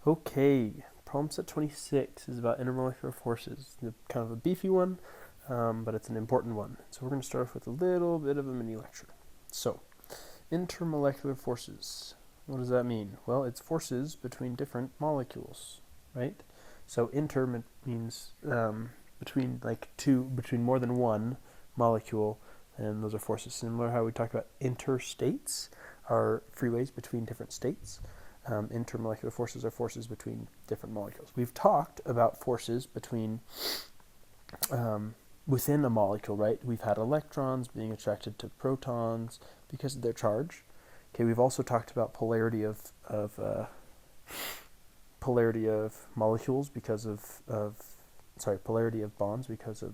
Okay, problem set 26 is about intermolecular forces. Kind of a beefy one, but it's an important one. So we're going to start off with a little bit of a mini lecture. So, intermolecular forces. What does that mean? Well, it's forces between different molecules, right? So inter means between more than one molecule, and those are forces. Similar how we talked about interstates are freeways between different states. Intermolecular forces are forces between different molecules. We've talked about forces between within a molecule, right? We've had electrons being attracted to protons because of their charge. Okay, we've also talked about polarity of molecules because of polarity of bonds because of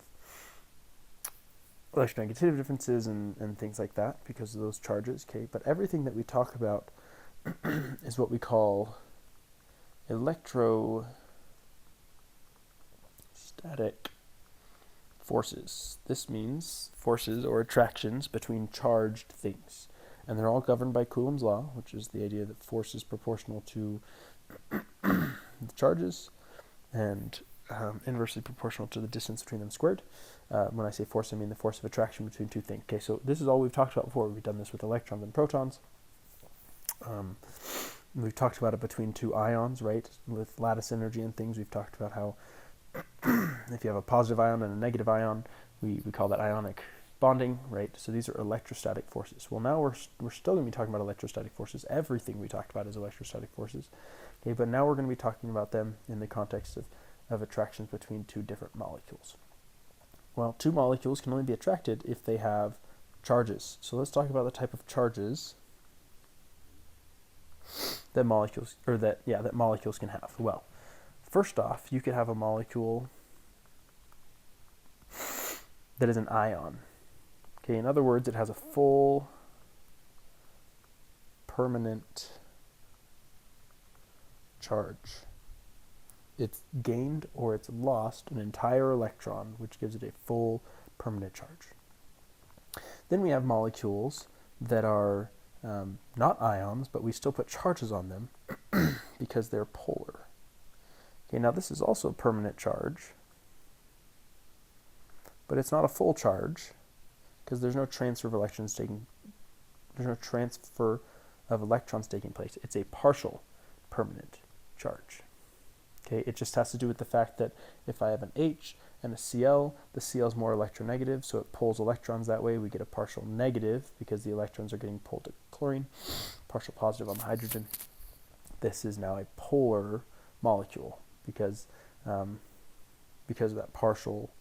electronegativity differences and things like that because of those charges. Okay, but everything that we talk about is what we call electrostatic forces. This means forces or attractions between charged things. And they're all governed by Coulomb's law, which is the idea that force is proportional to the charges and inversely proportional to the distance between them squared. When I say force, I mean the force of attraction between two things. Okay, so this is all we've talked about before. We've done this with electrons and protons. We've talked about it between two ions, right? With lattice energy and things, we've talked about how if you have a positive ion and a negative ion, we call that ionic bonding, right? So these are electrostatic forces. Well, now we're still going to be talking about electrostatic forces. Everything we talked about is electrostatic forces. Okay, but now we're going to be talking about them in the context of attractions between two different molecules. Well, two molecules can only be attracted if they have charges. So let's talk about the type of charges that molecules can have. Well, first off, you could have a molecule that is an ion. Okay, in other words, it has a full permanent charge. It's gained or it's lost an entire electron, which gives it a full permanent charge. Then we have molecules that are not ions, but we still put charges on them because they're polar. Okay, now this is also a permanent charge, but it's not a full charge because there's no transfer of electrons taking place. It's a partial permanent charge. Okay, it just has to do with the fact that if I have an H and a Cl, the Cl is more electronegative, so it pulls electrons that way. We get a partial negative because the electrons are getting pulled to chlorine, partial positive on the hydrogen. This is now a polar molecule because of that partial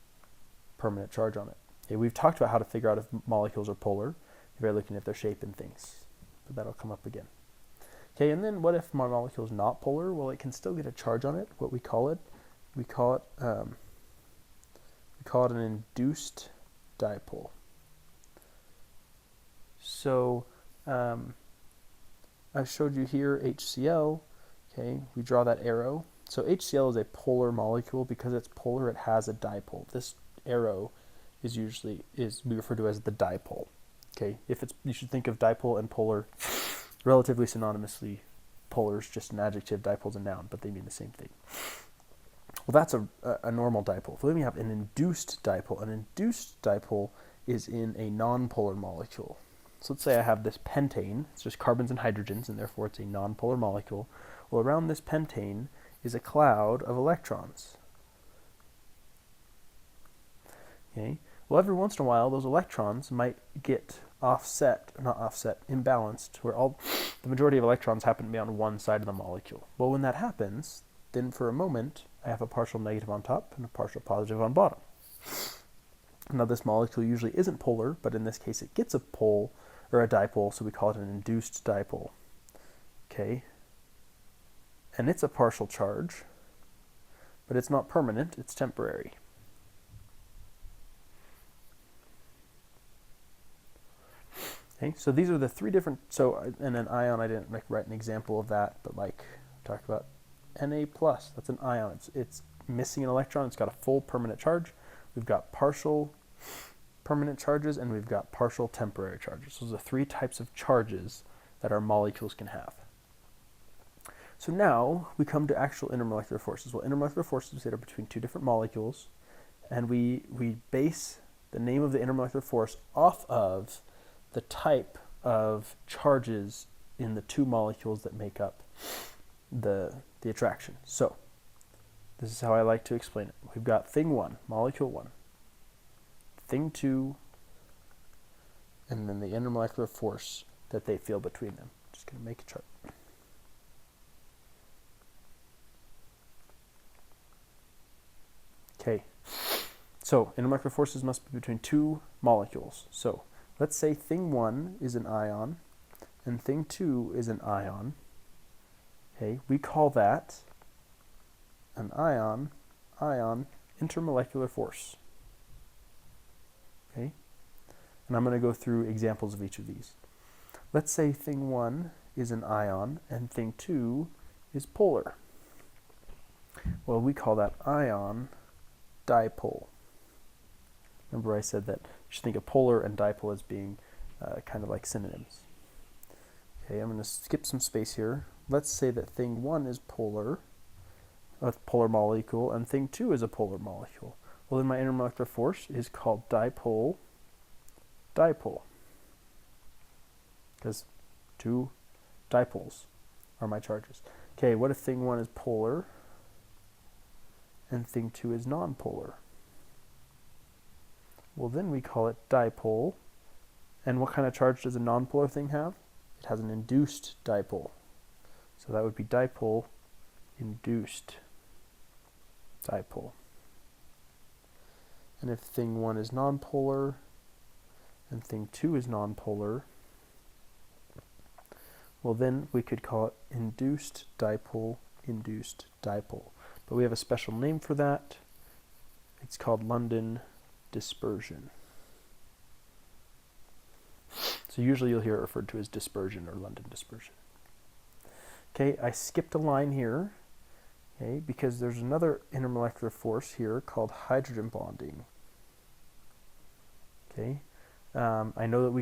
permanent charge on it. Okay, we've talked about how to figure out if molecules are polar if you're looking at their shape and things, but that'll come up again. Okay, and then what if my molecule is not polar? Well, it can still get a charge on it. What we call it an induced dipole. So I showed you here HCl. Okay, we draw that arrow. So HCl is a polar molecule. Because it's polar, it has a dipole. This arrow is we refer to as the dipole. Okay, you should think of dipole and polar relatively synonymously. Polar is just an adjective, dipole's a noun, but they mean the same thing. Well, that's a normal dipole. So then we have an induced dipole. An induced dipole is in a non-polar molecule. So let's say I have this pentane. It's just carbons and hydrogens, and therefore it's a non-polar molecule. Well, around this pentane is a cloud of electrons. Okay. Well, every once in a while, those electrons might get imbalanced, where the majority of electrons happen to be on one side of the molecule. Well, when that happens, then for a moment, I have a partial negative on top and a partial positive on bottom. Now, this molecule usually isn't polar, but in this case, it gets a pole or a dipole, so we call it an induced dipole. Okay, and it's a partial charge, but it's not permanent; it's temporary. Okay, so these are the three different, and an ion, I didn't write an example of that, but talk about Na+, that's an ion. It's missing an electron, it's got a full permanent charge. We've got partial permanent charges, and we've got partial temporary charges. So those are three types of charges that our molecules can have. So now we come to actual intermolecular forces. Well, intermolecular forces are between two different molecules, and we base the name of the intermolecular force off of the type of charges in the two molecules that make up the attraction. So this is how I like to explain it. We've got thing 1, molecule 1, thing 2, and then the intermolecular force that they feel between them. Just going to make a chart. Okay, so intermolecular forces must be between two molecules. So let's say thing 1 is an ion and thing 2 is an ion. Okay, we call that an ion intermolecular force. Okay, and I'm going to go through examples of each of these. Let's say thing 1 is an ion and thing 2 is polar. Well, we call that ion dipole. Remember I said that you should think of polar and dipole as being kind of like synonyms. Okay, I'm going to skip some space here. Let's say that thing 1 is polar, a polar molecule, and thing 2 is a polar molecule. Well, then my intermolecular force is called dipole because two dipoles are my charges. Okay, what if thing 1 is polar and thing 2 is nonpolar? Well, then we call it dipole. And what kind of charge does a nonpolar thing have? It has an induced dipole. So that would be dipole induced dipole. And if thing 1 is nonpolar and thing 2 is nonpolar, well, then we could call it induced dipole. But we have a special name for that. It's called London Dispersion. So usually you'll hear it referred to as dispersion or London dispersion. Okay, I skipped a line here, okay, because there's another intermolecular force here called hydrogen bonding. Okay, I know that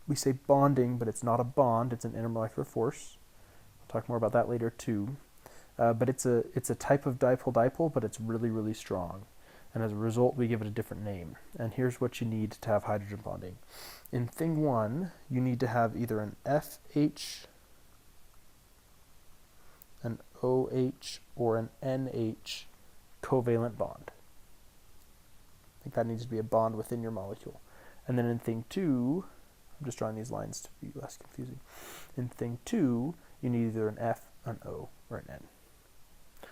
we say bonding, but it's not a bond, it's an intermolecular force. I'll talk more about that later too. But it's a type of dipole, but it's really, really strong. And as a result, we give it a different name. And here's what you need to have hydrogen bonding. In thing 1, you need to have either an FH, an OH, or an NH covalent bond. I think that needs to be a bond within your molecule. And then in thing 2, I'm just drawing these lines to be less confusing. In thing 2, you need either an F, an O, or an N.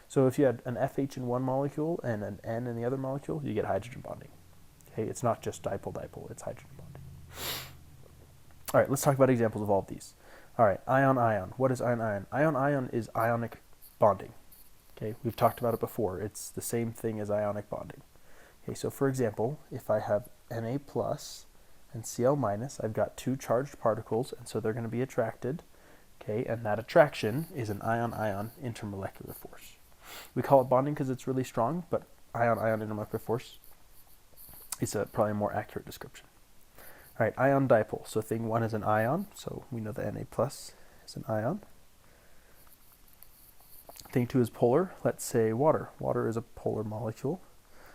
So if you had an FH in one molecule and an N in the other molecule, you get hydrogen bonding. Okay, it's not just dipole, it's hydrogen bonding. All right, let's talk about examples of all of these. All right, ion-ion. What is ion-ion? Ion-ion is ionic bonding. Okay, we've talked about it before. It's the same thing as ionic bonding. Okay, so for example, if I have Na plus and Cl minus, I've got two charged particles, and so they're going to be attracted. Okay, and that attraction is an ion-ion intermolecular force. We call it bonding because it's really strong, but ion-ion intermolecular force is probably a more accurate description. All right, ion dipole. So thing 1 is an ion, so we know that Na plus is an ion. Thing 2 is polar. Let's say water. Water is a polar molecule,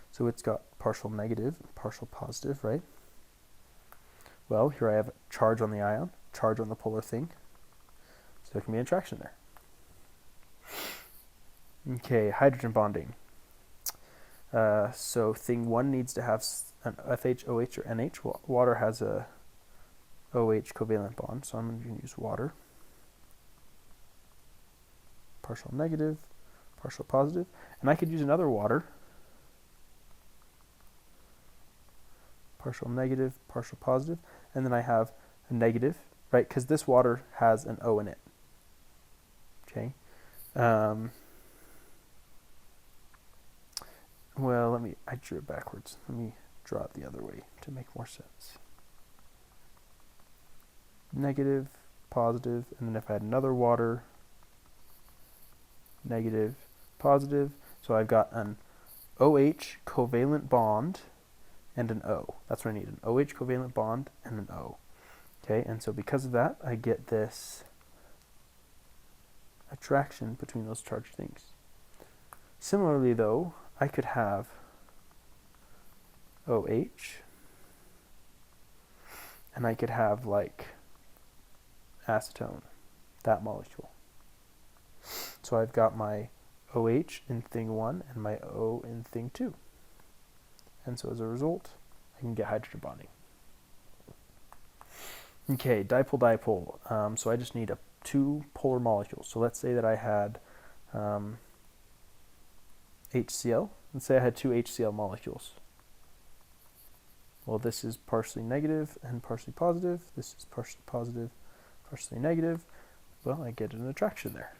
so it's got partial negative and partial positive, right? Well, here I have a charge on the ion, charge on the polar thing, so there can be an attraction there. Okay, hydrogen bonding. So thing 1 needs to have an FH, OH, or NH. Well, water has a OH covalent bond, so I'm going to use water. Partial negative, partial positive. And I could use another water. Partial negative, partial positive. And then I have a negative, right? Because this water has an O in it. Okay. Well, I drew it backwards. Let me draw it the other way to make more sense. Negative, positive, and then if I had another water, negative, positive. So I've got an OH covalent bond and an O. That's what I need, an OH covalent bond and an O. Okay, and so because of that, I get this attraction between those charged things. Similarly, though, I could have OH, and I could have like acetone, that molecule. So I've got my OH in thing 1 and my O in thing 2. And so as a result, I can get hydrogen bonding. Okay, dipole-dipole. So I just need two polar molecules. So let's say that I had HCl. Let's say I had two HCl molecules. Well, this is partially negative and partially positive. This is partially positive, partially negative. Well, I get an attraction there.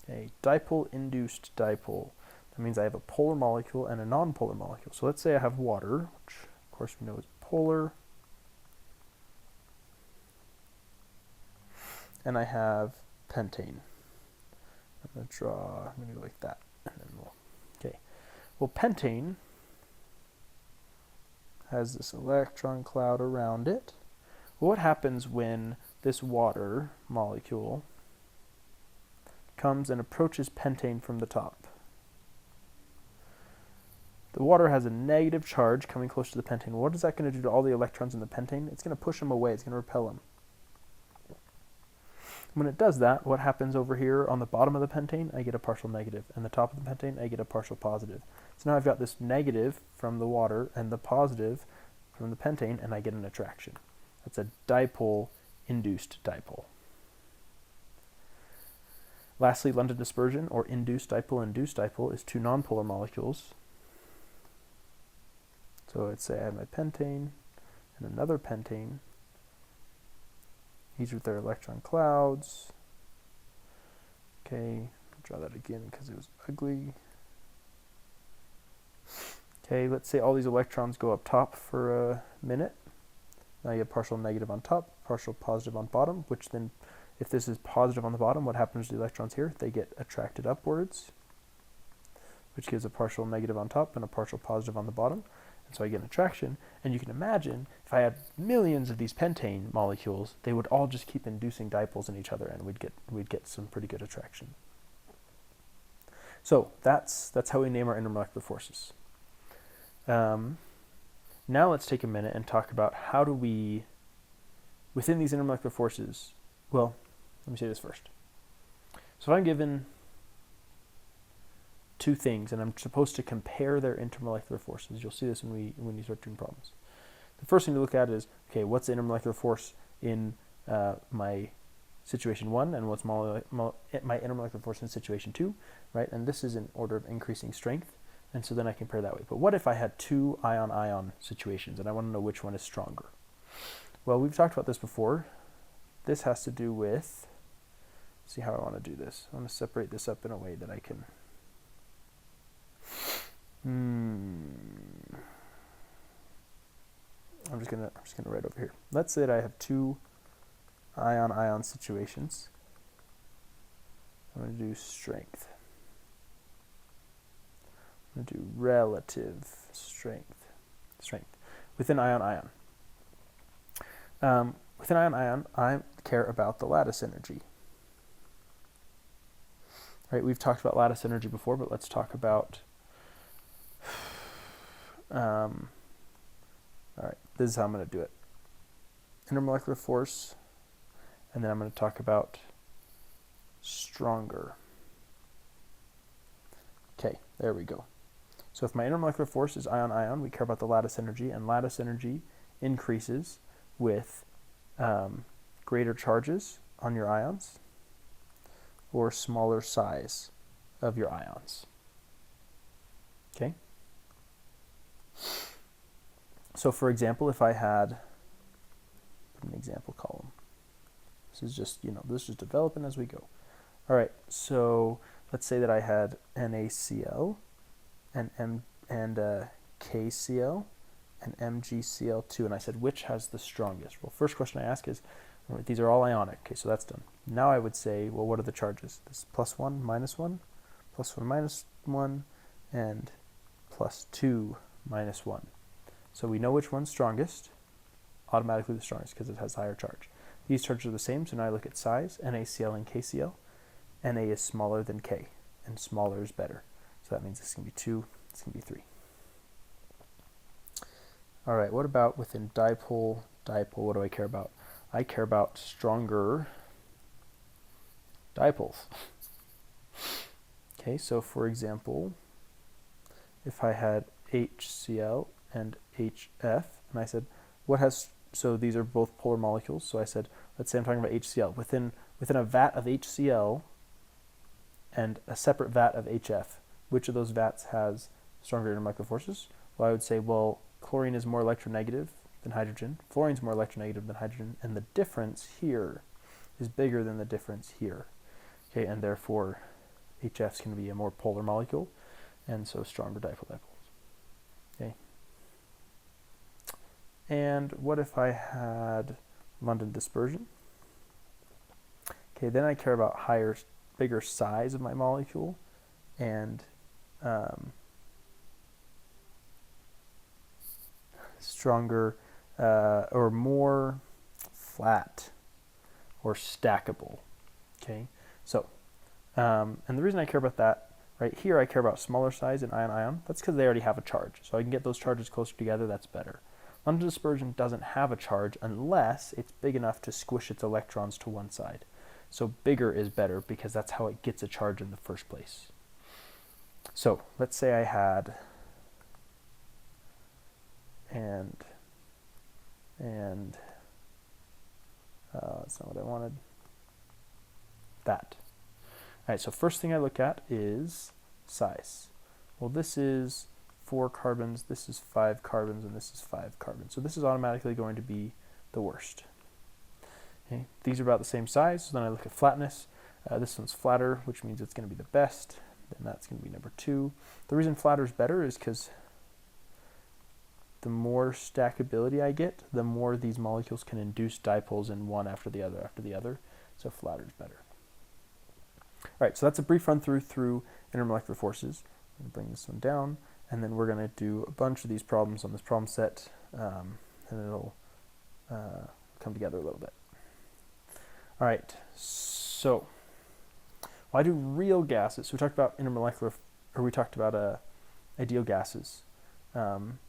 A dipole-induced dipole. That means I have a polar molecule and a non-polar molecule. So let's say I have water, which of course we know is polar. And I have pentane. I'm going to go like that. And then okay. Well, pentane has this electron cloud around it. Well, what happens when this water molecule comes and approaches pentane from the top? The water has a negative charge coming close to the pentane. What is that going to do to all the electrons in the pentane? It's going to push them away. It's going to repel them. When it does that, what happens over here on the bottom of the pentane? I get a partial negative. And the top of the pentane, I get a partial positive. So now I've got this negative from the water and the positive from the pentane, and I get an attraction. That's a dipole-induced dipole. Lastly, London dispersion, or induced dipole, is two nonpolar molecules. So let's say I have my pentane and another pentane. These are their electron clouds. Okay, I'll draw that again because it was ugly. Okay, let's say all these electrons go up top for a minute. Now you have partial negative on top, partial positive on bottom, which then, if this is positive on the bottom, what happens to the electrons here? They get attracted upwards, which gives a partial negative on top and a partial positive on the bottom. And so I get an attraction, and you can imagine if I had millions of these pentane molecules, they would all just keep inducing dipoles in each other, and we'd get some pretty good attraction. So that's how we name our intermolecular forces. Now let's take a minute and talk about how do we, within these intermolecular forces, well, let me say this first. So if I'm given two things, and I'm supposed to compare their intermolecular forces. You'll see this when you start doing problems. The first thing to look at is, okay, what's the intermolecular force in my situation 1, and what's my intermolecular force in situation 2, right? And this is in order of increasing strength, and so then I compare that way. But what if I had two ion-ion situations, and I want to know which one is stronger? Well, we've talked about this before. This has to do with, see how I want to do this. I want to separate this up in a way that I can I'm just gonna write over here. Let's say that I have two ion-ion situations. I'm going to do strength. I'm going to do relative strength. Within ion-ion. Within ion-ion, I care about the lattice energy. Right? We've talked about lattice energy before, but let's talk about all right, this is how I'm going to do it. Intermolecular force, and then I'm going to talk about stronger. Okay, there we go. So if my intermolecular force is ion-ion, we care about the lattice energy, and lattice energy increases with greater charges on your ions or smaller size of your ions. Okay? So for example, if I had an example column, this is just, this is just developing as we go. All right, so let's say that I had NaCl and KCl and MgCl2, and I said, which has the strongest? Well, first question I ask is, these are all ionic. Okay, so that's done. Now I would say, well, what are the charges? This is +1, -1, +1, -1, and +2, -1. So we know which one's strongest, automatically the strongest because it has higher charge. These charges are the same, so now I look at size, NaCl and KCl. Na is smaller than K, and smaller is better. So that means this can be 2, this can be 3. All right, what about within dipole? What do I care about? I care about stronger dipoles. Okay, so for example, if I had HCl and HF, and I said, what has, so these are both polar molecules, so I said, let's say I'm talking about HCl. Within a vat of HCl and a separate vat of HF, which of those vats has stronger intermolecular forces? Well, I would say, well, chlorine is more electronegative than hydrogen, fluorine is more electronegative than hydrogen, and the difference here is bigger than the difference here. Okay, and therefore HF's going to be a more polar molecule, and so stronger dipoles. Okay. And what if I had London dispersion? Okay, then I care about bigger size of my molecule, and stronger or more flat or stackable. Okay, so and the reason I care about that, right here, I care about smaller size and ion-ion. That's because they already have a charge, so I can get those charges closer together. That's better. London dispersion doesn't have a charge unless it's big enough to squish its electrons to one side. So bigger is better because that's how it gets a charge in the first place. So let's say I had that's not what I wanted. That. All right, so first thing I look at is size. Well, this is 4 carbons, this is 5 carbons, and this is 5 carbons. So this is automatically going to be the worst. Okay, these are about the same size, so then I look at flatness. This one's flatter, which means it's going to be the best. Then that's going to be number 2. The reason flatter is better is because the more stackability I get, the more these molecules can induce dipoles in one after the other. So flatter is better. All right, so that's a brief run through intermolecular forces. I'm going to bring this one down, and then we're going to do a bunch of these problems on this problem set, and it'll come together a little bit. All right, so why do real gases? So we talked about intermolecular, or we talked about ideal gases, and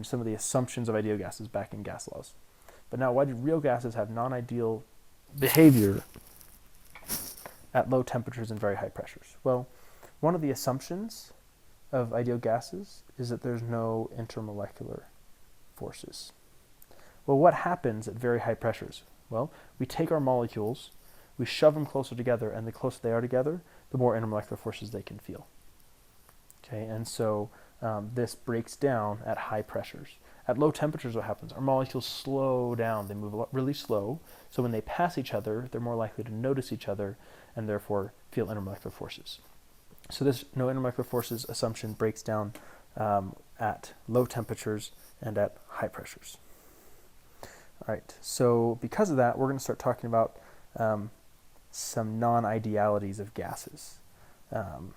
some of the assumptions of ideal gases back in gas laws. But now, why do real gases have non-ideal behavior at low temperatures and very high pressures? Well, one of the assumptions of ideal gases is that there's no intermolecular forces. Well, what happens at very high pressures? Well, we take our molecules, we shove them closer together, and the closer they are together, the more intermolecular forces they can feel. Okay, and so this breaks down at high pressures. At low temperatures, what happens? Our molecules slow down. They move really slow. So when they pass each other, they're more likely to notice each other and therefore feel intermolecular forces. So this no intermolecular forces assumption breaks down at low temperatures and at high pressures. All right, so because of that, we're going to start talking about some non-idealities of gases. And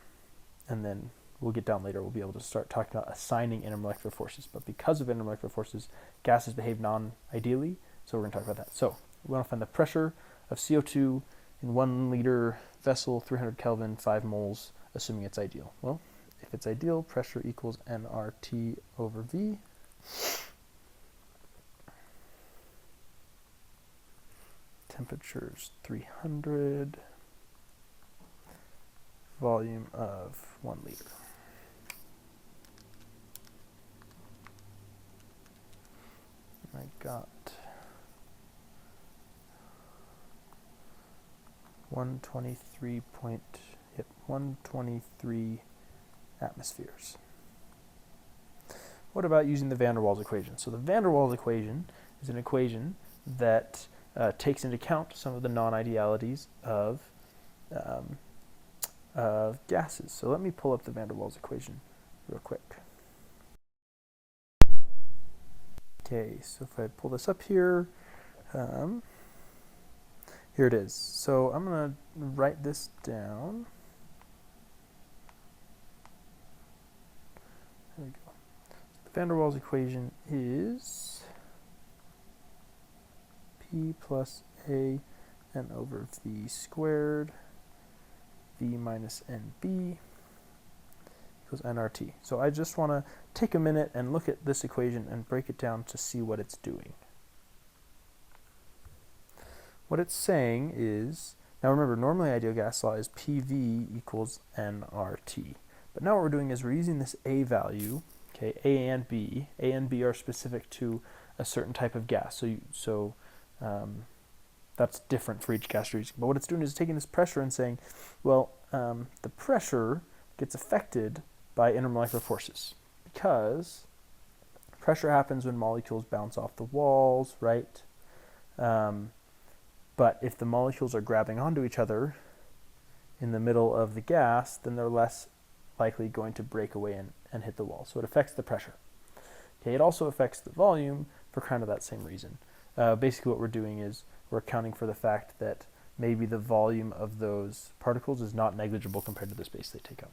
then we'll get down later, we'll be able to start talking about assigning intermolecular forces. But because of intermolecular forces, gases behave non-ideally, so we're going to talk about that. So we want to find the pressure of CO2 in 1 liter vessel, 300 Kelvin, 5 moles, assuming it's ideal. Well, if it's ideal, pressure equals nRT over V. Temperature's 300, volume of 1 liter. I got 123 atmospheres. What about using the van der Waals equation? So the van der Waals equation is an equation that takes into account some of the non-idealities of gases. So let me pull up the van der Waals equation real quick. Okay, so if I pull this up here, here it is. So I'm going to write this down. There we go. So the van der Waals equation is P P plus A n over V squared, V minus NB equals nRT. So I just want to take a minute and look at this equation and break it down to see what it's doing. What it's saying is, now remember, normally ideal gas law is PV equals nRT. But now what we're doing is we're using this A value, okay, A and B. A and B are specific to a certain type of gas. So that's different for each gas region. But what it's doing is taking this pressure and saying, well, the pressure gets affected by intermolecular forces because pressure happens when molecules bounce off the walls, right? But if the molecules are grabbing onto each other in the middle of the gas, then they're less likely going to break away and hit the wall. So it affects the pressure. Okay, it also affects the volume for kind of that same reason. Basically what we're doing is we're accounting for the fact that maybe the volume of those particles is not negligible compared to the space they take up.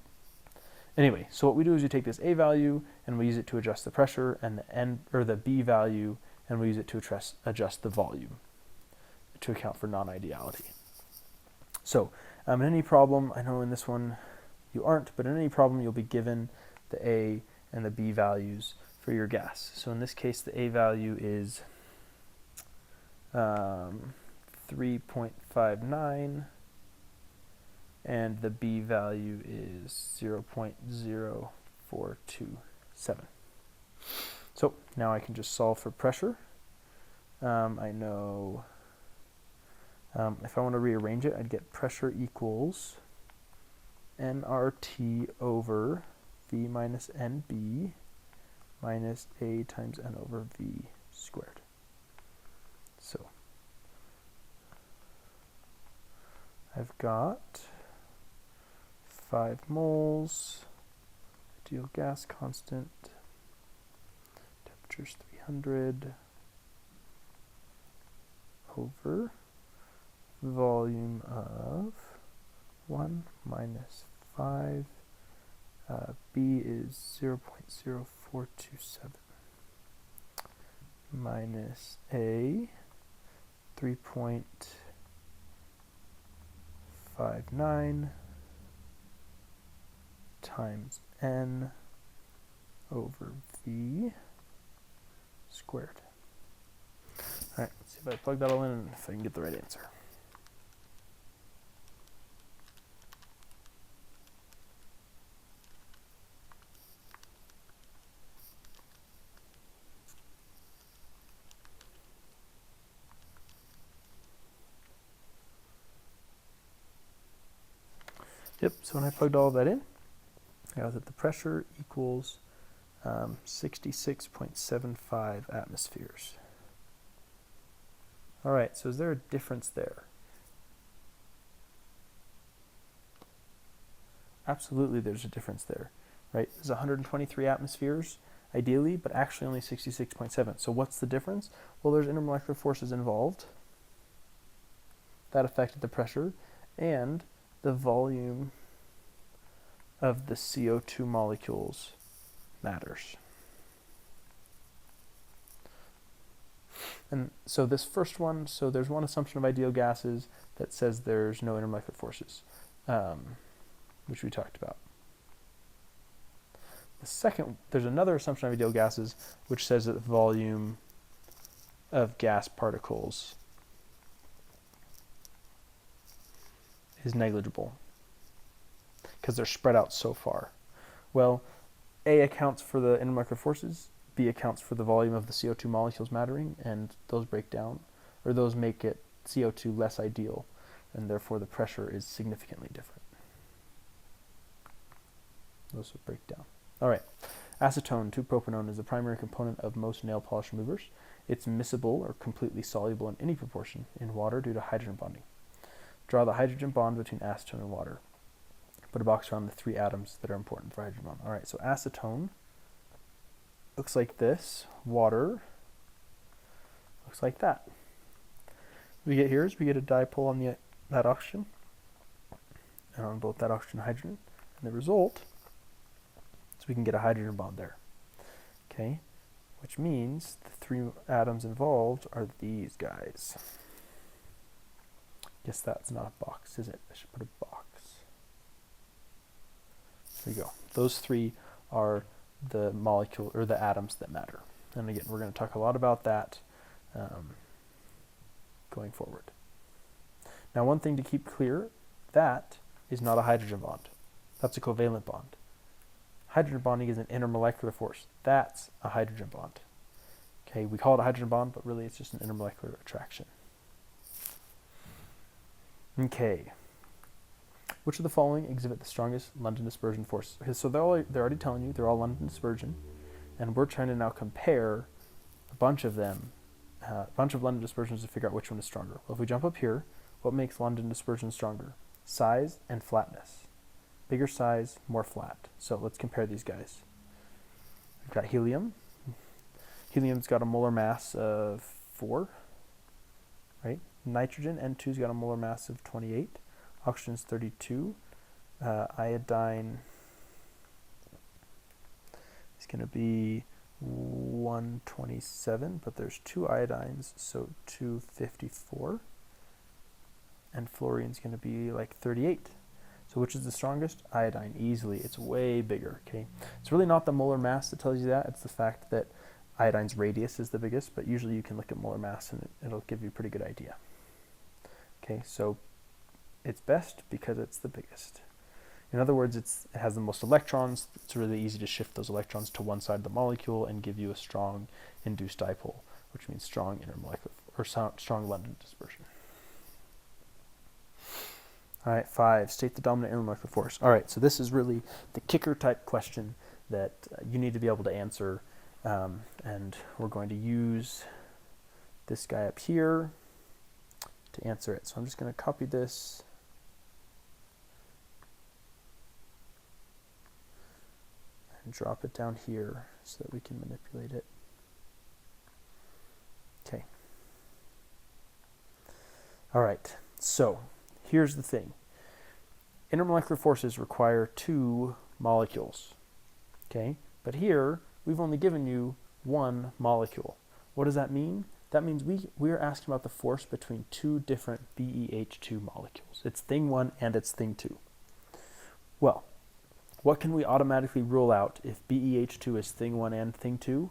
Anyway, so what we do is we take this A value and we use it to adjust the pressure, and the B value, and we use it to adjust the volume to account for non-ideality. So in any problem, I know in this one you aren't, but in any problem you'll be given the A and the B values for your gas. So in this case the A value is 3.59 and the B value is 0.0427. So now I can just solve for pressure. I know if I want to rearrange it, I'd get pressure equals nRT over V minus NB minus A times N over V squared. So I've got 5 moles, ideal gas constant, temperature's 300, over volume of 1 minus 5, B is 0.0427 minus A 3.59 times N over V squared. All right, let's see if I plug that all in and if I can get the right answer. Yep, so when I plugged all of that in, I got that the pressure equals 66.75 atmospheres. All right, so is there a difference there? Absolutely there's a difference there, right? There's 123 atmospheres, ideally, but actually only 66.7. So what's the difference? Well, there's intermolecular forces involved that affected the pressure, and the volume of the CO2 molecules matters. And so this first one, so there's one assumption of ideal gases that says there's no intermolecular forces, which we talked about. The second, there's another assumption of ideal gases which says that the volume of gas particles is negligible because they're spread out so far. Well, A accounts for the intermolecular forces, B accounts for the volume of the CO2 molecules mattering, and those break down, or those make it CO2 less ideal, and therefore the pressure is significantly different. Those will break down. All right, acetone, 2-propanone, is the primary component of most nail polish removers. It's miscible or completely soluble in any proportion in water due to hydrogen bonding. Draw the hydrogen bond between acetone and water. Put a box around the 3 atoms that are important for hydrogen bond. All right, so acetone looks like this. Water looks like that. What we get here is we get a dipole on that oxygen and on both that oxygen and hydrogen. And the result is we can get a hydrogen bond there. Okay. which means the 3 atoms involved are these guys. Guess that's not a box, is it? I should put a box. There you go. Those 3 are the molecule or the atoms that matter. And again, we're going to talk a lot about that going forward. Now, one thing to keep clear, that is not a hydrogen bond. That's a covalent bond. Hydrogen bonding is an intermolecular force. That's a hydrogen bond. Okay, we call it a hydrogen bond, but really it's just an intermolecular attraction. Okay. Which of the following exhibit the strongest London dispersion force? Okay, so they're already telling you they're all London dispersion, and we're trying to now compare a bunch of them, a bunch of London dispersions to figure out which one is stronger. Well, if we jump up here, what makes London dispersion stronger? Size and flatness. Bigger size, more flat. So let's compare these guys. We've got helium. Helium's got a molar mass of 4, right? Nitrogen, N2's got a molar mass of 28. Oxygen's 32. Iodine is going to be 127, but there's 2 iodines, so 254. And fluorine's going to be like 38. So which is the strongest? Iodine, easily. It's way bigger, okay? It's really not the molar mass that tells you that. It's the fact that iodine's radius is the biggest, but usually you can look at molar mass and it'll give you a pretty good idea. Okay, so it's best because it's the biggest. In other words, it has the most electrons. It's really easy to shift those electrons to one side of the molecule and give you a strong induced dipole, which means strong intermolecular, or strong London dispersion. All right, 5, state the dominant intermolecular force. All right, so this is really the kicker type question that you need to be able to answer, and we're going to use this guy up here to answer it. So I'm just going to copy this and drop it down here so that we can manipulate it. Okay. All right, so here's the thing. Intermolecular forces require 2 molecules, okay? But here, we've only given you 1 molecule. What does that mean? That means we are asking about the force between 2 different BeH2 molecules. It's thing 1 and it's thing 2. Well, what can we automatically rule out if BeH2 is thing 1 and thing 2?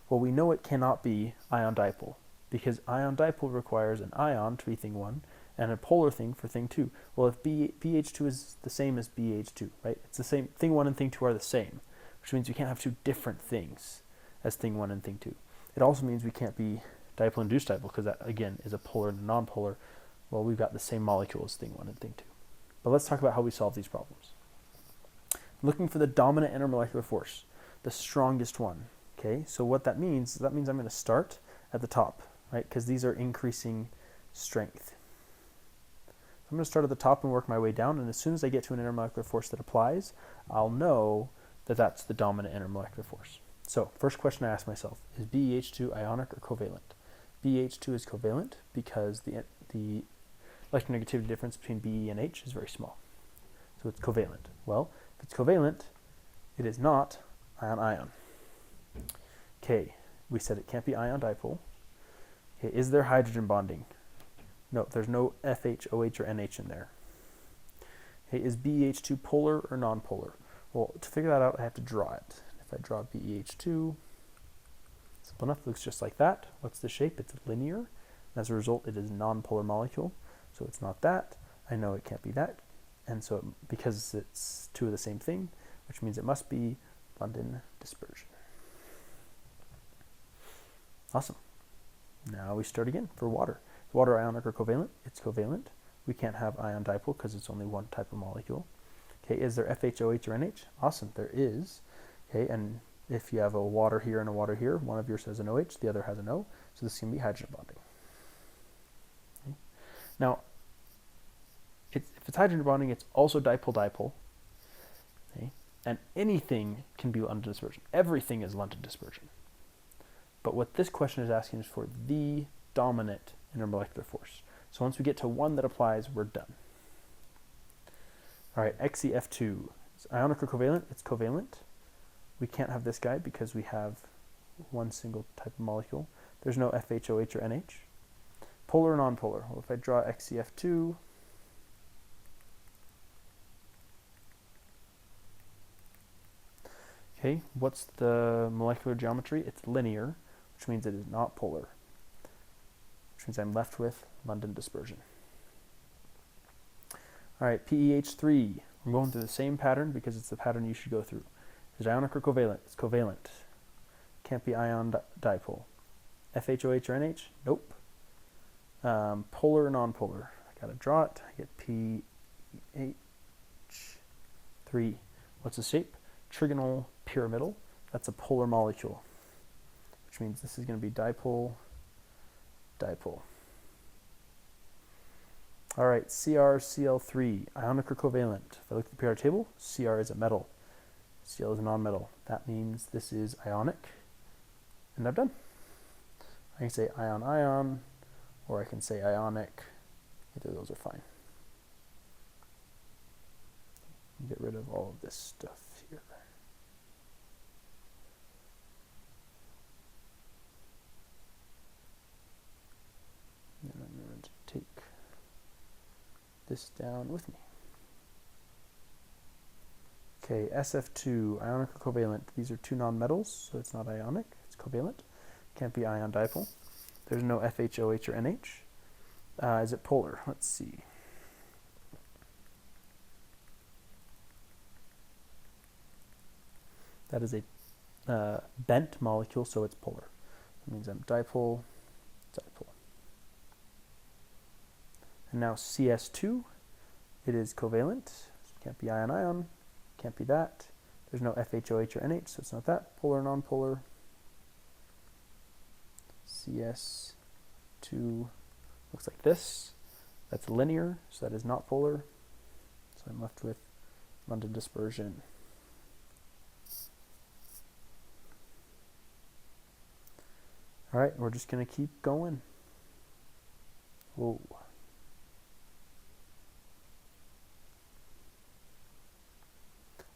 Well, we know it cannot be ion dipole, because ion dipole requires an ion to be thing 1 and a polar thing for thing 2. Well, if BH2 is the same as BH2, right? It's the same. Thing 1 and thing 2 are the same, which means we can't have 2 different things as thing 1 and thing 2. It also means we can't be dipole-induced dipole, because that, again, is a polar and a non-polar. Well, we've got the same molecule as thing 1 and thing 2. But let's talk about how we solve these problems. Looking for the dominant intermolecular force, the strongest one. Okay, so what that means I'm going to start at the top, right? Because these are increasing strength. I'm going to start at the top and work my way down, and as soon as I get to an intermolecular force that applies, I'll know that that's the dominant intermolecular force. So, first question I ask myself, is BeH2 ionic or covalent? BeH2 is covalent because the electronegativity difference between Be and H is very small. So it's covalent. Well, if it's covalent, it is not ion-ion. Okay, we said it can't be ion dipole. Okay, is there hydrogen bonding? No, there's no FH, OH, or NH in there. Okay, is BeH2 polar or nonpolar? Well, to figure that out, I have to draw it. If I draw BeH2, simple enough, it looks just like that. What's the shape? It's linear. As a result, it is a nonpolar molecule. So it's not that. I know it can't be that. And so because it's 2 of the same thing, which means it must be London dispersion. Awesome. Now we start again for water. Is water ionic or covalent? It's covalent. We can't have ion dipole because it's only one type of molecule. Okay, is there FH, OH, or NH? Awesome, there is. Okay, and if you have a water here and a water here, one of yours has an OH, the other has an O, so this can be hydrogen bonding. Okay. Now, if it's hydrogen bonding, it's also dipole-dipole. Okay, and anything can be London dispersion. Everything is London dispersion. But what this question is asking is for the dominant intermolecular force. So once we get to one that applies, we're done. All right, XeF2. Is ionic or covalent? It's covalent. We can't have this guy because we have one single type of molecule. There's no FHOH or NH. Polar or nonpolar? Well, if I draw XCF2, okay, what's the molecular geometry? It's linear, which means it is not polar, which means I'm left with London dispersion. All right, PEH3. I'm going through the same pattern because it's the pattern you should go through. Is it ionic or covalent? It's covalent. Can't be ion dipole. FHOH or NH? Nope. Polar or nonpolar? I gotta draw it. I get PH3. What's the shape? Trigonal pyramidal. That's a polar molecule, which means this is going to be dipole, dipole. All right, CrCl3, ionic or covalent? If I look at the periodic table, Cr is a metal, Cl is a nonmetal. That means this is ionic, and I'm done. I can say ion-ion, or I can say ionic. Either of those are fine. Get rid of all of this stuff here. And I'm going to take this down with me. Okay, SF2, ionic or covalent? These are two nonmetals, so it's not ionic, it's covalent. Can't be ion dipole. There's no FHOH or NH. Is it polar? Let's see. That is a bent molecule, so it's polar. That means I'm dipole, dipole. And now CS2, it is covalent. Can't be ion-ion, can't be that. There's no FHOH or NH, so it's not that. Polar, nonpolar. CS2 looks like this. That's linear, so that is not polar. So I'm left with London dispersion. All right, we're just going to keep going. Whoa.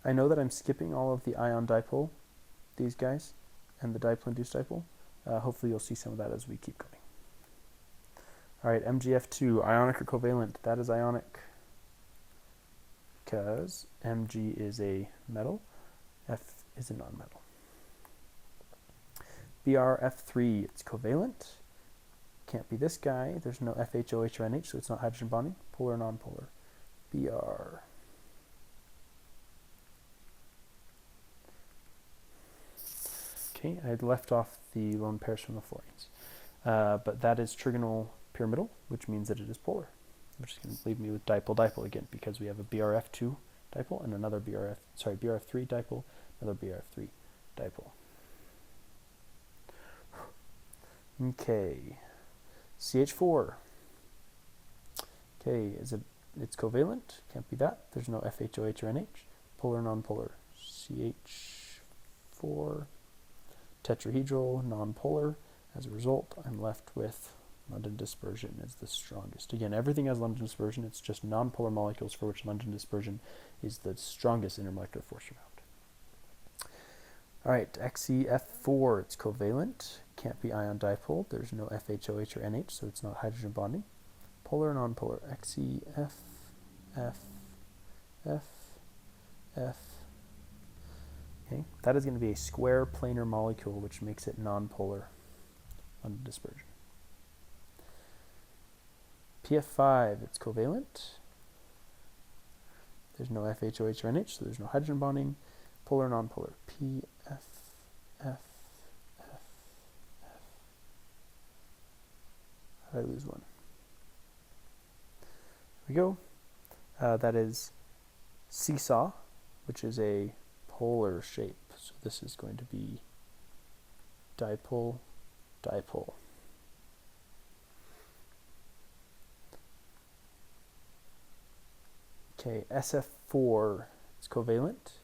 I know that I'm skipping all of the ion dipole, these guys, and the dipole-induced dipole. Hopefully you'll see some of that as we keep going. All right, MgF2, ionic or covalent? That is ionic because Mg is a metal, F is a nonmetal. BrF3, it's covalent. Can't be this guy. There's no FHOH or NH, so it's not hydrogen bonding. Polar or nonpolar? Br. Okay, I had left off the lone pairs from the fluorines. But that is trigonal pyramidal, which means that it is polar. Which is going to leave me with dipole-dipole again, because we have a BrF2 dipole and another BrF3 dipole, another BrF3 dipole. Okay, CH4. Okay, it's covalent? Can't be that. There's no FHOH or NH. Polar, nonpolar. CH4. Tetrahedral, nonpolar. As a result, I'm left with London dispersion is the strongest. Again, everything has London dispersion. It's just nonpolar molecules for which London dispersion is the strongest intermolecular force found. All right, XeF4, it's covalent. Can't be ion dipole. There's no FHOH or NH, so it's not hydrogen bonding. Polar, nonpolar. XeF, F, F, F. Okay, that is going to be a square planar molecule, which makes it nonpolar London dispersion. PF5, it's covalent. There's no FHOH or NH, so there's no hydrogen bonding. Polar, nonpolar. PF, F, F, F. How did I lose one? Here we go. That is seesaw, which is a polar shape. So this is going to be dipole, dipole. Okay, SF4, it's covalent.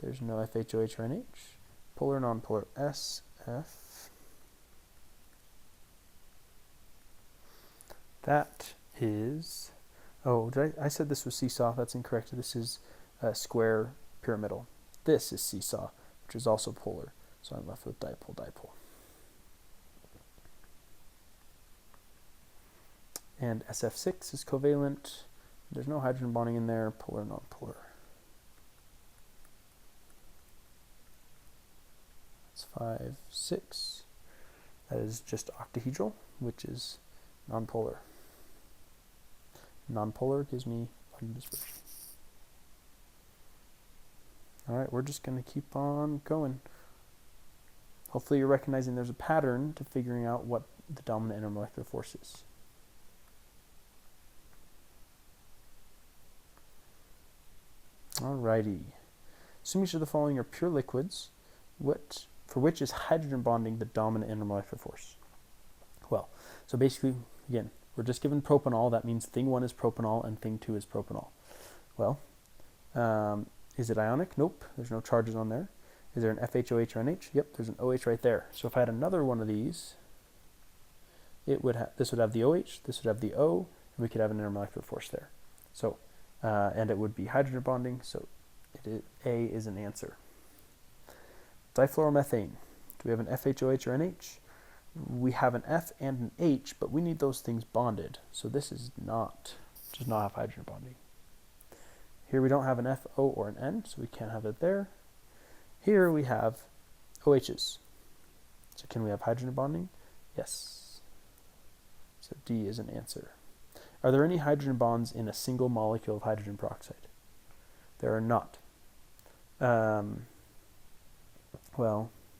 There's no FHOH or NH. Polar, nonpolar. SF. That is, oh, I said this was seesaw. That's incorrect. This is square pyramidal. This is seesaw, which is also polar. So I'm left with dipole-dipole. And SF6 is covalent. There's no hydrogen bonding in there, polar, nonpolar. That's 5, 6. That is just octahedral, which is nonpolar. Nonpolar gives me London dispersion. All right, we're just going to keep on going. Hopefully you're recognizing there's a pattern to figuring out what the dominant intermolecular force is. Alrighty. Assume each of the following are pure liquids, for which is hydrogen bonding the dominant intermolecular force? Well, so basically, again, we're just given propanol. That means thing 1 is propanol and thing 2 is propanol. Well, is it ionic? Nope. There's no charges on there. Is there an FHOH or NH? Yep, there's an OH right there. So if I had another one of these, this would have the OH, this would have the O, and we could have an intermolecular force there. So, and it would be hydrogen bonding, so A is an answer. Difluoromethane. Do we have an FHOH or NH? We have an F and an H, but we need those things bonded. So this does not have hydrogen bonding. Here we don't have an F, O, or an N, so we can't have it there. Here we have OHs. So can we have hydrogen bonding? Yes. So D is an answer. Are there any hydrogen bonds in a single molecule of hydrogen peroxide? There are not. Well,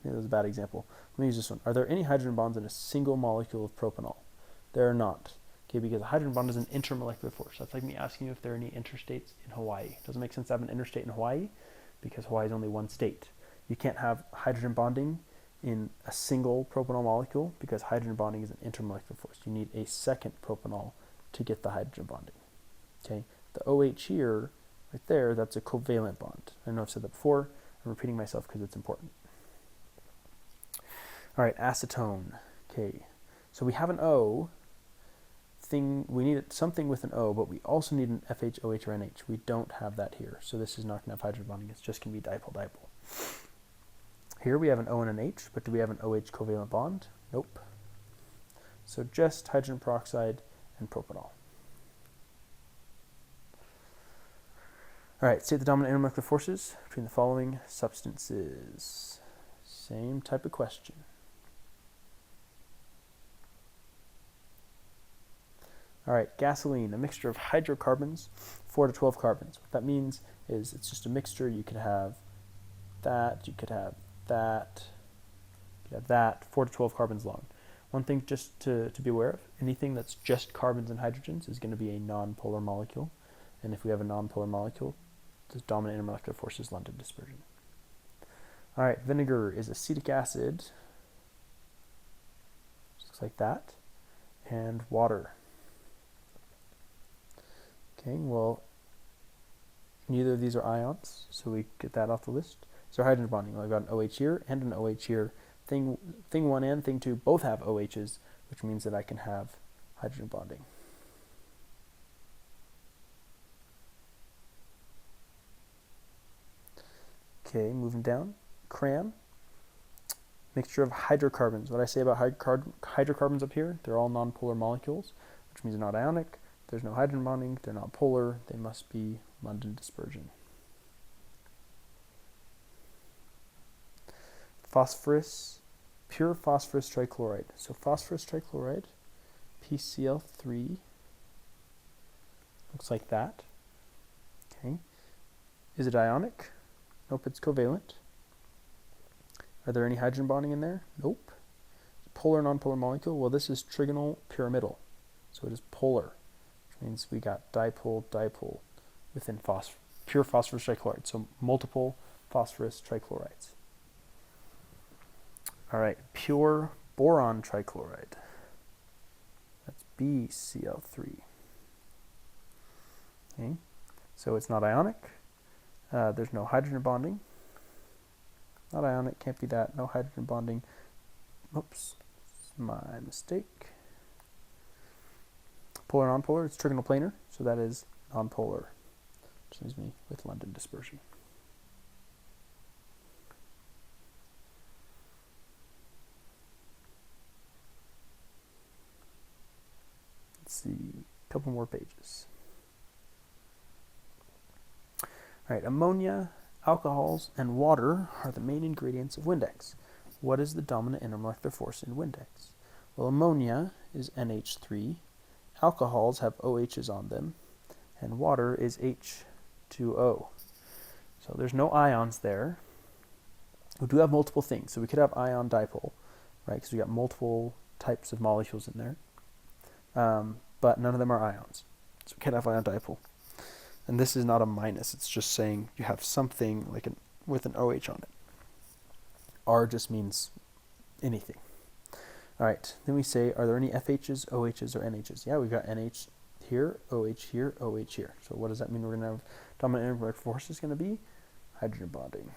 that was a bad example. Let me use this one. Are there any hydrogen bonds in a single molecule of propanol? There are not. Okay, because a hydrogen bond is an intermolecular force. That's like me asking you if there are any interstates in Hawaii. Doesn't make sense to have an interstate in Hawaii because Hawaii is only one state. You can't have hydrogen bonding in a single propanol molecule because hydrogen bonding is an intermolecular force. You need a second propanol to get the hydrogen bonding. Okay, the OH here, right there, that's a covalent bond. I know I've said that before. I'm repeating myself because it's important. All right, acetone. Okay, so we have an O. We need something with an O, but we also need an FHOH or NH. We don't have that here, so this is not going to have hydrogen bonding. It's just going to be dipole-dipole. Here we have an O and an H, but do we have an OH covalent bond? Nope. So just hydrogen peroxide and propanol. All right, state the dominant intermolecular forces between the following substances. Same type of question. All right, gasoline, a mixture of hydrocarbons, 4 to 12 carbons. What that means is it's just a mixture. You could have that, you could have that, you could have that, 4 to 12 carbons long. One thing just to be aware of, anything that's just carbons and hydrogens is going to be a nonpolar molecule. And if we have a nonpolar molecule, the dominant intermolecular force is London dispersion. All right, vinegar is acetic acid, looks like that, and water. Okay, well, neither of these are ions, so we get that off the list. So hydrogen bonding, well, I've got an OH here and an OH here. Thing 1 and thing 2 both have OHs, which means that I can have hydrogen bonding. Okay, moving down. CRAM, mixture of hydrocarbons. What I say about hydrocarbons up here, they're all nonpolar molecules, which means they're not ionic. There's no hydrogen bonding. They're not polar. They must be London dispersion. Phosphorus, pure phosphorus trichloride. So phosphorus trichloride, PCl3, looks like that. Okay. Is it ionic? Nope, it's covalent. Are there any hydrogen bonding in there? Nope. Polar, nonpolar molecule. Well, this is trigonal pyramidal, so it is polar, which means we got dipole, dipole within pure phosphorus trichloride. So multiple phosphorus trichlorides. All right, pure boron trichloride. That's BCl3. Okay, so it's not ionic. There's no hydrogen bonding. Not ionic, can't be that. No hydrogen bonding. Oops, my mistake. Polar, nonpolar, it's trigonal planar, so that is nonpolar, which leaves me with London dispersion. see, a couple more pages. All right, ammonia, alcohols, and water are the main ingredients of Windex. What is the dominant intermolecular force in Windex? Well, ammonia is NH3, alcohols have OHs on them, and water is H2O. So there's no ions there. We do have multiple things. So we could have ion dipole, right? Because we got multiple types of molecules in there. But none of them are ions. So we can't have ion dipole. And this is not a minus. It's just saying you have something like with an OH on it. R just means anything. All right. Then we say, are there any FHs, OHs, or NHs? Yeah, we've got NH here, OH here, OH here. So what does that mean? We're going to have dominant intermolecular force is going to be hydrogen bonding.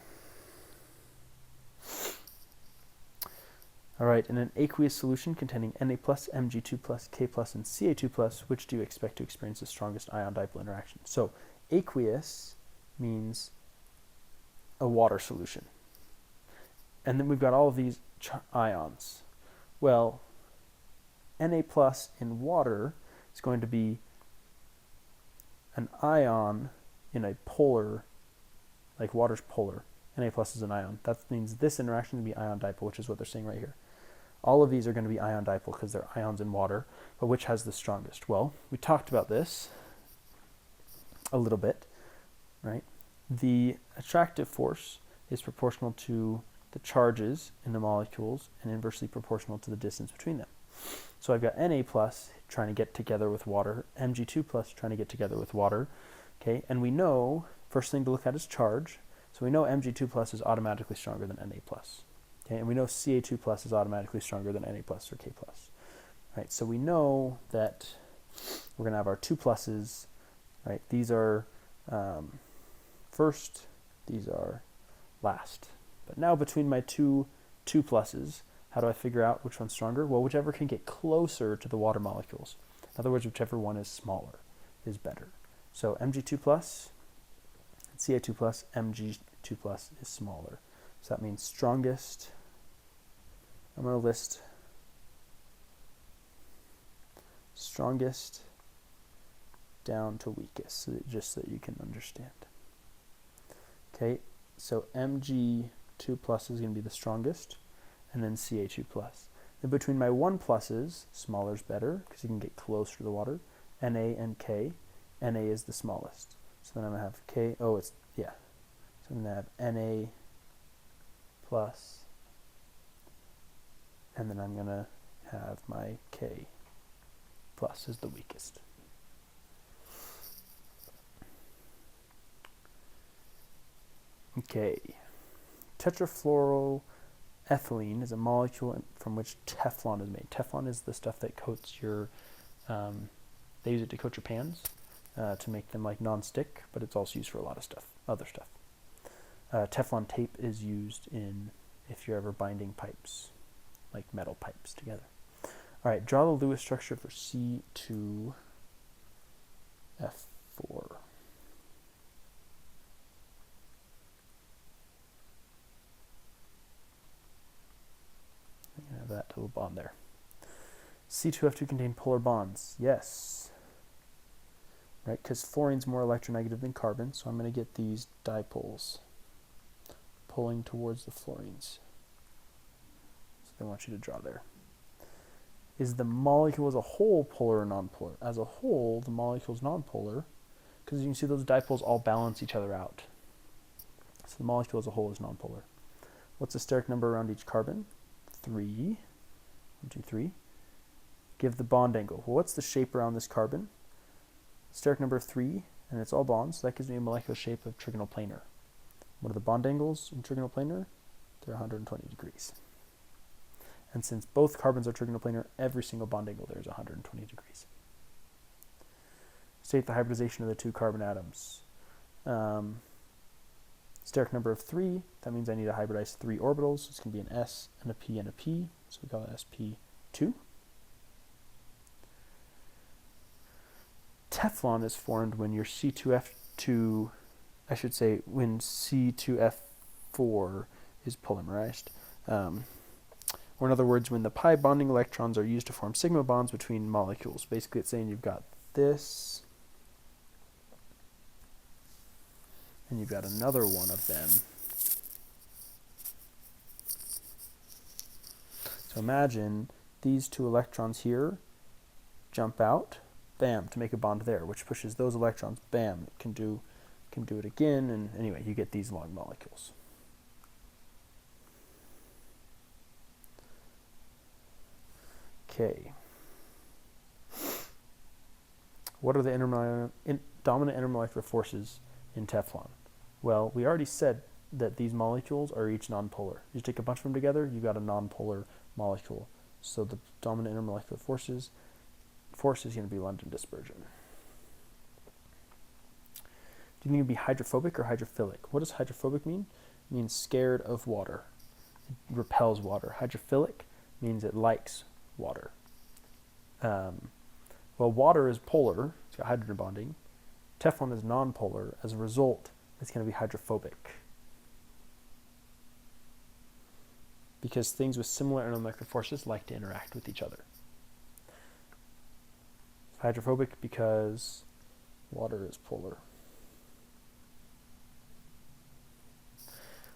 All right, in an aqueous solution containing Na+, Mg2+, K+, and Ca2+, which do you expect to experience the strongest ion-dipole interaction? So aqueous means a water solution. And then we've got all of these ions. Well, Na+ in water is going to be an ion in a polar, like water's polar. Na+ is an ion. That means this interaction is going to be ion dipole, which is what they're saying right here. All of these are going to be ion dipole because they're ions in water, but which has the strongest? Well, we talked about this a little bit, right? The attractive force is proportional to the charges in the molecules and inversely proportional to the distance between them. So I've got Na+ trying to get together with water, Mg2+ trying to get together with water, okay? And we know, first thing to look at is charge. So we know Mg2+ is automatically stronger than Na+. Okay, and we know Ca2+ is automatically stronger than Na+ or K+. Right, so we know that we're going to have our 2 pluses, right? These are first, these are last. But now between my two pluses, how do I figure out which one's stronger? Well, whichever can get closer to the water molecules. In other words, whichever one is smaller is better. So Mg2+, Ca2+, Mg2+ is smaller. So that means strongest. I'm going to list strongest down to weakest, just so that you can understand. Okay, so Mg2+ is going to be the strongest, and then Ca2+. Then between my 1 pluses, smaller is better, because you can get closer to the water, Na and K. Na is the smallest. So then I'm going to have K, so I'm going to have Na plus, and then I'm going to have my K plus is the weakest. Okay, tetrafluoroethylene is a molecule from which Teflon is made. Teflon is the stuff that coats your, they use it to coat your pans to make them like non-stick, but it's also used for a lot of stuff, other stuff. Teflon tape is used if you're ever binding pipes, like metal pipes together. All right, draw the Lewis structure for C2F4. I'm going to have that little bond there. C2F2 contain polar bonds. Yes. Right, because fluorine's more electronegative than carbon, so I'm going to get these dipoles pulling towards the fluorines. So they want you to draw there. Is the molecule as a whole polar or nonpolar? As a whole, the molecule is nonpolar, because you can see those dipoles all balance each other out. So the molecule as a whole is nonpolar. What's the steric number around each carbon? 3. 1, 2, 3. Give the bond angle. Well, what's the shape around this carbon? Steric number of 3, and it's all bonds, so that gives me a molecular shape of trigonal planar. What are the bond angles in trigonal planar? They're 120 degrees. And since both carbons are trigonal planar, every single bond angle there is 120 degrees. State the hybridization of the 2 carbon atoms. Steric number of 3, that means I need to hybridize 3 orbitals. It's going to be an S and a P and a P, so we call it sp2. Teflon is formed when your C2F2, I should say when C2F4 is polymerized. Or in other words, when the pi bonding electrons are used to form sigma bonds between molecules. Basically, it's saying you've got this, and you've got another one of them. So imagine these two electrons here jump out, bam, to make a bond there, which pushes those electrons, bam, it can do it again, and anyway, you get these long molecules. Okay. What are the dominant intermolecular forces in Teflon? Well, we already said that these molecules are each nonpolar. You take a bunch of them together, you've got a nonpolar molecule. So the dominant intermolecular force is going to be London dispersion. Do you think it would be hydrophobic or hydrophilic? What does hydrophobic mean? It means scared of water. It repels water. Hydrophilic means it likes water. Well, water is polar. It's got hydrogen bonding. Teflon is nonpolar. As a result, it's going to be hydrophobic. Because things with similar intermolecular forces like to interact with each other. It's hydrophobic because water is polar.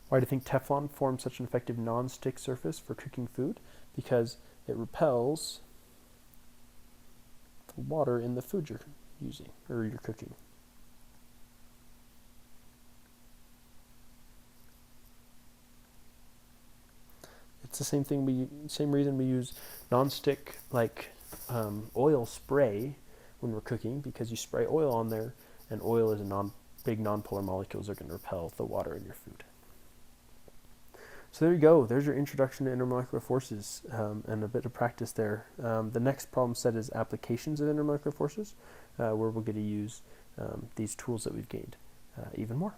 Why do you think Teflon forms such an effective non-stick surface for cooking food? Because it repels the water in the food you're using or you're cooking. It's the same thing. Same reason we use non-stick like oil spray when we're cooking, because you spray oil on there, and oil is big non-polar molecules are going to repel the water in your food. So there you go. There's your introduction to intermolecular forces and a bit of practice there. The next problem set is applications of intermolecular forces, where we're going to use these tools that we've gained even more.